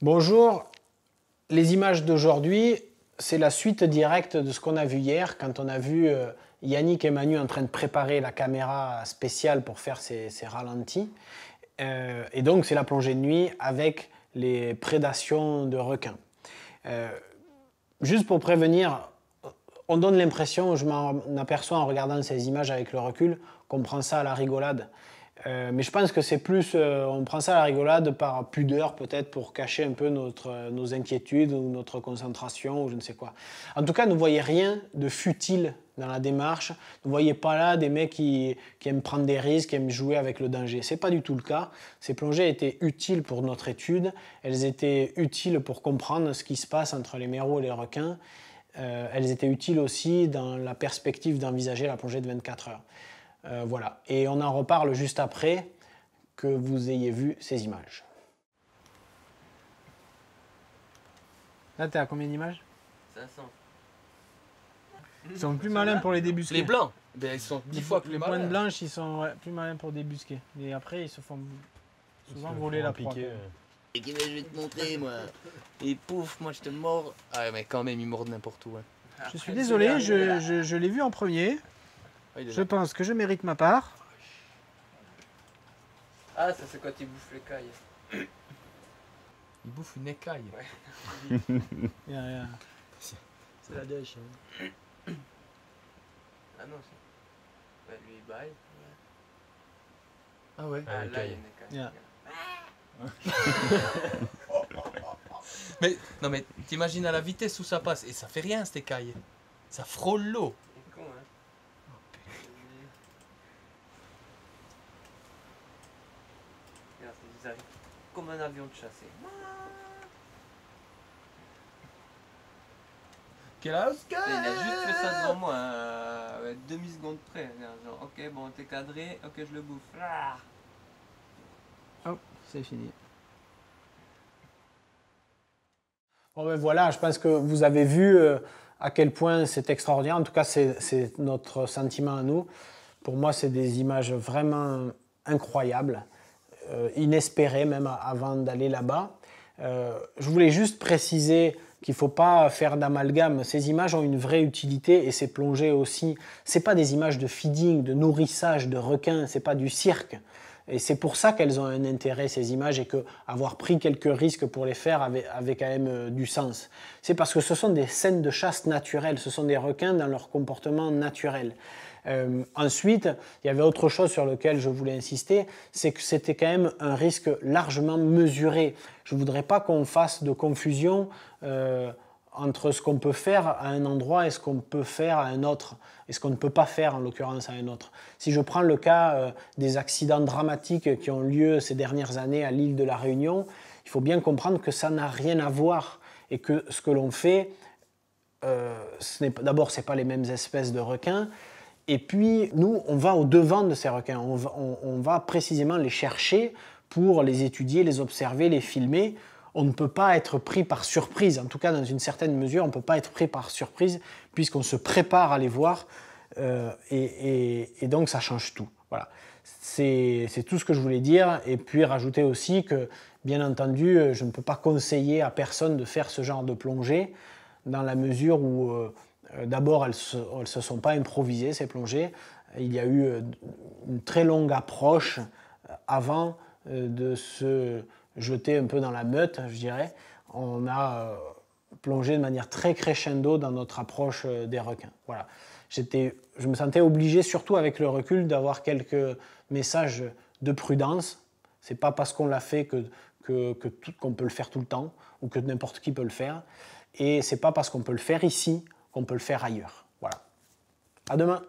Bonjour, les images d'aujourd'hui, c'est la suite directe de ce qu'on a vu hier, quand on a vu Yannick et Manu en train de préparer la caméra spéciale pour faire ces ralentis. Et donc c'est la plongée de nuit avec les prédations de requins. Juste pour prévenir, on donne l'impression, je m'en aperçois en regardant ces images avec le recul, qu'on prend ça à la rigolade. Mais je pense que c'est plus, on prend ça à la rigolade par pudeur peut-être pour cacher un peu nos inquiétudes ou notre concentration ou je ne sais quoi. En tout cas, ne voyez rien de futile dans la démarche. Ne voyez pas là des mecs qui aiment prendre des risques, qui aiment jouer avec le danger. Ce n'est pas du tout le cas. Ces plongées étaient utiles pour notre étude. Elles étaient utiles pour comprendre ce qui se passe entre les méros et les requins. Elles étaient utiles aussi dans la perspective d'envisager la plongée de 24 heures. Voilà, et on en reparle juste après que vous ayez vu ces images. Là, t'es à combien d'images? 500. Ils sont plus malins pour les débusquer. Les blancs, ben, ils sont 10 fois plus les malins. pointes blanches, ils sont plus malins pour débusquer. Et après, ils se font souvent voler la proie. Et qui je vais te montrer, moi. Et pouf, moi je te mords. Ah, mais quand même, ils mordent n'importe où. Hein. Je suis désolé, je l'ai vu en premier. Je pense que je mérite ma part. Ah, ça c'est quand ils bouffent l'écaille. Il bouffe une écaille. Ouais. C'est la dèche. Hein. Ah non, c'est. Ouais, lui il baille. Ah ouais. Ah, là il y a une écaille. Mais non mais t'imagines à la vitesse où ça passe et ça fait rien cette écaille. Ça frôle l'eau. C'est con, hein. Regarde, ils arrivent comme un avion de chassé. Quel âge? Il a juste fait ça devant moi, demi-seconde près. Genre, ok, bon, t'es cadré, ok, je le bouffe. Ah. Hop, c'est fini. Bon ben voilà, je pense que vous avez vu à quel point c'est extraordinaire. En tout cas, c'est notre sentiment à nous. Pour moi, c'est des images vraiment incroyables, inespérées même avant d'aller là-bas. Je voulais juste préciser qu'il ne faut pas faire d'amalgame. Ces images ont une vraie utilité et ces plongées aussi. Ce n'est pas des images de feeding, de nourrissage de requins, ce n'est pas du cirque. Et c'est pour ça qu'elles ont un intérêt, ces images, et qu'avoir pris quelques risques pour les faire avait quand même du sens. C'est parce que ce sont des scènes de chasse naturelles, ce sont des requins dans leur comportement naturel. Ensuite, il y avait autre chose sur lequel je voulais insister, c'est que c'était quand même un risque largement mesuré. Je ne voudrais pas qu'on fasse de confusion entre ce qu'on peut faire à un endroit et ce qu'on peut faire à un autre, et ce qu'on ne peut pas faire en l'occurrence à un autre. Si je prends le cas des accidents dramatiques qui ont lieu ces dernières années à l'île de la Réunion, il faut bien comprendre que ça n'a rien à voir et que ce que l'on fait, d'abord, ce n'est pas les mêmes espèces de requins, et puis nous, on va au-devant de ces requins, on va précisément les chercher pour les étudier, les observer, les filmer. On ne peut pas être pris par surprise, en tout cas dans une certaine mesure, on ne peut pas être pris par surprise puisqu'on se prépare à les voir et donc ça change tout. Voilà. C'est tout ce que je voulais dire et puis rajouter aussi que bien entendu je ne peux pas conseiller à personne de faire ce genre de plongée dans la mesure où d'abord elles ne se sont pas improvisées ces plongées, il y a eu une très longue approche avant de se jeter un peu dans la meute, je dirais. On a plongé de manière très crescendo dans notre approche des requins. Voilà. Je me sentais obligé, surtout avec le recul, d'avoir quelques messages de prudence. C'est pas parce qu'on l'a fait qu'on peut le faire tout le temps ou que n'importe qui peut le faire. Et c'est pas parce qu'on peut le faire ici qu'on peut le faire ailleurs. Voilà. À demain.